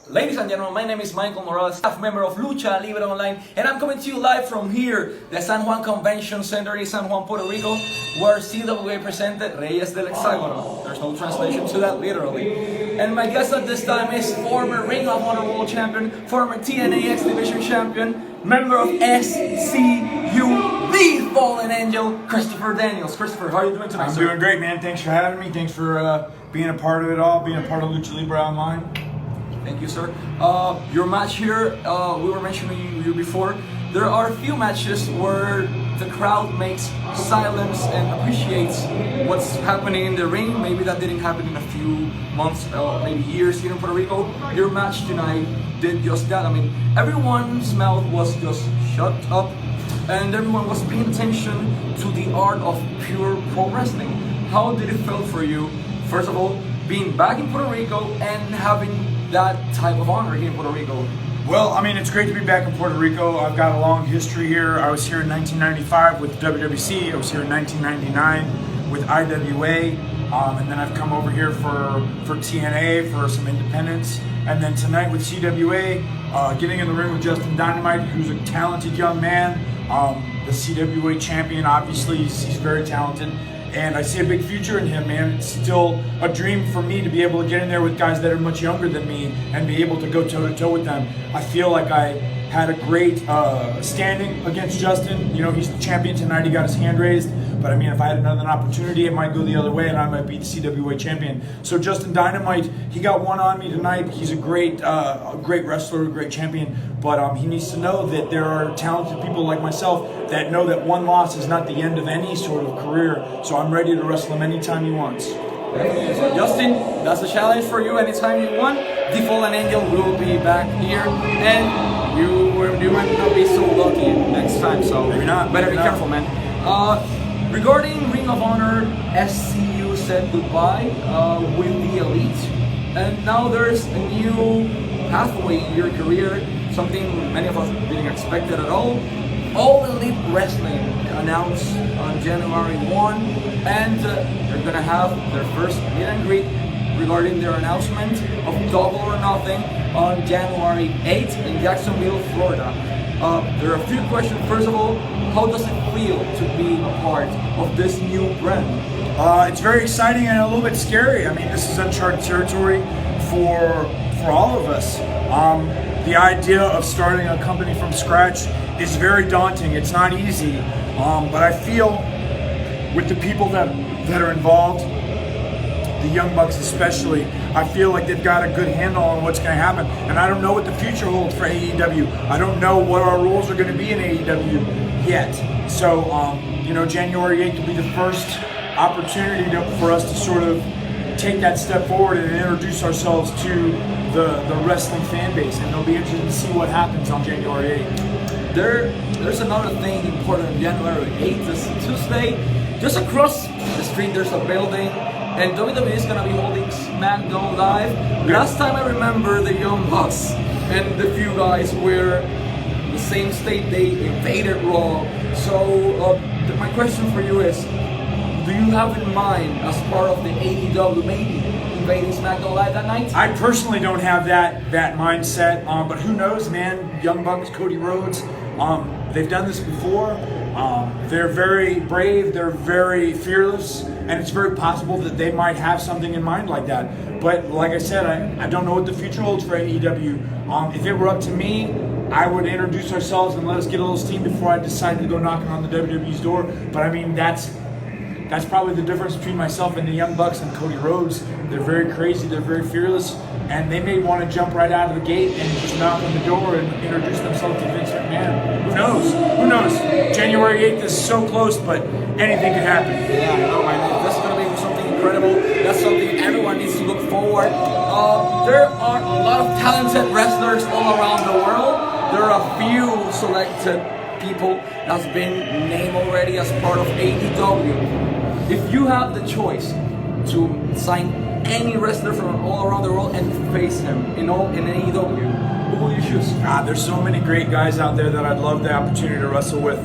Ladies and gentlemen, my name is Michael Morales, staff member of Lucha Libre Online, and I'm coming to you live from here, the San Juan Convention Center in San Juan, Puerto Rico, where CWA presented Reyes del Hexágono. There's no translation to that, literally. And my guest at this time is former Ring of Honor World Champion, former TNA X Division Champion, member of SCU, the Fallen Angel, Christopher Daniels. Christopher, how are you doing tonight, sir? I'm doing great, man. Thanks for having me. Thanks for being a part of it all, being a part of Lucha Libre Online. Thank you, sir. Your match here, we were mentioning you before. There are a few matches where the crowd makes silence and appreciates what's happening in the ring. Maybe that didn't happen in a few months, maybe years here in Puerto Rico. Your match tonight did just that. I mean, everyone's mouth was just shut up, and everyone was paying attention to the art of pure pro wrestling. How did it feel for you, first of all, being back in Puerto Rico and having that type of honor here in Puerto Rico? Well, I mean, it's great to be back in Puerto Rico. I've got a long history here. I was here in 1995 with WWC. I was here in 1999 with IWA. And then I've come over here for TNA, for some independents. And then tonight with CWA, getting in the ring with Justin Dynamite, who's a talented young man. The CWA champion, obviously, he's very talented. And I see a big future in him, man. It's still a dream for me to be able to get in there with guys that are much younger than me and be able to go toe-to-toe with them. I feel like I had a great standing against Justin. You know, he's the champion tonight. He got his hand raised. But I mean, if I had another opportunity, it might go the other way and I might be the CWA champion. So Justin Dynamite, he got one on me tonight. He's a great wrestler, a great champion. But he needs to know that there are talented people like myself that know that one loss is not the end of any sort of career. So I'm ready to wrestle him anytime he wants. Justin, that's a challenge for you. Anytime you want, the Fallen Angel will be back here, and you might not be so lucky next time. So maybe not. Better be careful, man. Regarding Ring of Honor, SCU said goodbye with the Elite, and now there's a new pathway in your career, something many of us didn't expect it at all. All Elite Wrestling announced on January 1, and they're gonna have their first meet and greet regarding their announcement of Double or Nothing on January 8th in Jacksonville, Florida. There are a few questions. First of all, how does it feel to be a part of this new brand? It's very exciting and a little bit scary. I mean, this is uncharted territory for all of us. The idea of starting a company from scratch is very daunting. It's not easy, but I feel with the people that are involved, the Young Bucks especially, I feel like they've got a good handle on what's going to happen. And I don't know what the future holds for AEW. I don't know what our roles are going to be in AEW yet. So, you know, January 8th will be the first opportunity for us to sort of take that step forward and introduce ourselves to the wrestling fan base. And it'll be interesting to see what happens on January 8th. There's another thing important. January 8th is Tuesday. Just across the street, there's a building. And WWE is going to be holding Smackdown live. Last time I remember, the Young Bucks and the few guys were in the same state. They invaded Raw. So my question for you is, do you have in mind, as part of the AEW, maybe invading Smackdown live that night? I personally don't have that mindset, but who knows, man? Young Bucks, Cody Rhodes, they've done this before. They're very brave, they're very fearless, and it's very possible that they might have something in mind like that. But like I said, I don't know what the future holds for AEW. If it were up to me, I would introduce ourselves and let us get a little steam before I decided to go knocking on the WWE's door. But I mean, that's probably the difference between myself and the Young Bucks and Cody Rhodes. They're very crazy, they're very fearless, and they may want to jump right out of the gate and just knock on the door and introduce themselves to Vince McMahon. Who knows? Who knows? January 8th is so close, but anything can happen. Yeah, I know, man. That's going to be something incredible. That's something everyone needs to look forward. There are a lot of talented wrestlers all around the world. There are a few selected people that's been named already as part of AEW. If you have the choice to sign any wrestler from all around the world and face him in AEW, who will you choose? There's so many great guys out there that I'd love the opportunity to wrestle with.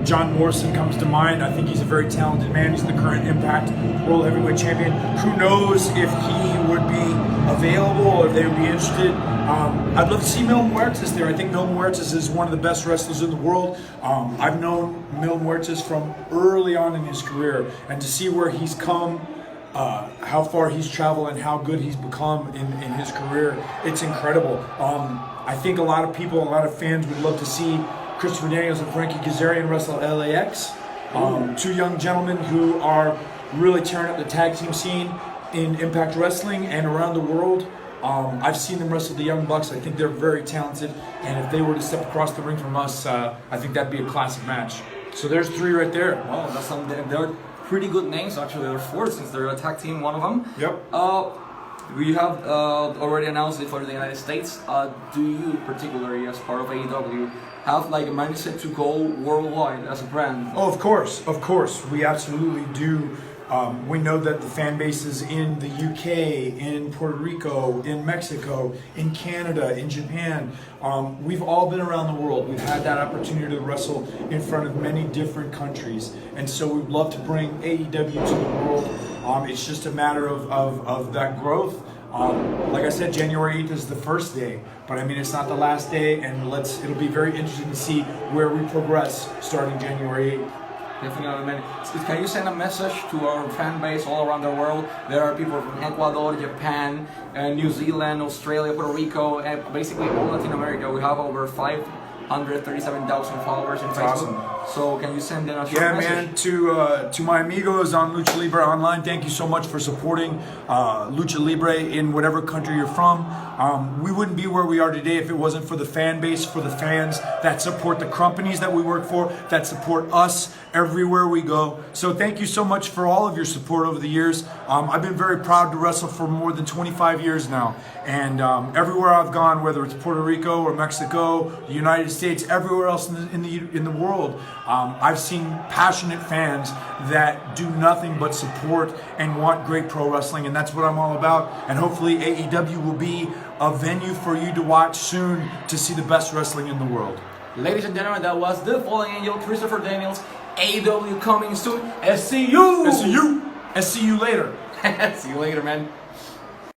John Morrison comes to mind. I think he's a very talented man. He's the current Impact World Heavyweight Champion. Who knows if he would be available or if they would be interested. I'd love to see Mil Muertes there. I think Mil Muertes is one of the best wrestlers in the world. I've known Mil Muertes from early on in his career, and to see where he's come, how far he's traveled, and how good he's become in his career, it's incredible. I think a lot of people, a lot of fans would love to see Christopher Daniels and Frankie Kazarian wrestle LAX. Two young gentlemen who are really tearing up the tag team scene in Impact Wrestling and around the world. I've seen them wrestle the Young Bucks. I think they're very talented, and if they were to step across the ring from us, I think that'd be a classic match. So there's three right there. Wow, that's they're pretty good names actually. There are four since they're a tag team, one of them. Yep. We have already announced it for the United States. Do you, particularly as part of AEW, have like a mindset to go worldwide as a brand? Oh, of course, we absolutely do. We know that the fan bases in the UK, in Puerto Rico, in Mexico, in Canada, in Japan, we've all been around the world. We've had that opportunity to wrestle in front of many different countries, and so we'd love to bring AEW to the world. It's just a matter of that growth. Like I said, January 8th is the first day, but I mean, it's not the last day, and it'll be very interesting to see where we progress starting January 8th. Definitely, man. Can you send a message to our fan base all around the world? There are people from Ecuador, Japan, New Zealand, Australia, Puerto Rico, and basically all Latin America. We have over 537,000 followers in Facebook. Awesome. So can you send them a short message? Man, to my amigos on Lucha Libre Online, thank you so much for supporting Lucha Libre in whatever country you're from. We wouldn't be where we are today if it wasn't for the fan base, for the fans that support the companies that we work for, that support us everywhere we go. So thank you so much for all of your support over the years. I've been very proud to wrestle for more than 25 years now. And everywhere I've gone, whether it's Puerto Rico or Mexico, the United States, everywhere else in the world, I've seen passionate fans that do nothing but support and want great pro wrestling, and that's what I'm all about. And hopefully AEW will be a venue for you to watch soon to see the best wrestling in the world. Ladies and gentlemen, that was the Fallen Angel, Christopher Daniels. AEW coming soon. SCU! SCU! And see you later. See you later, man.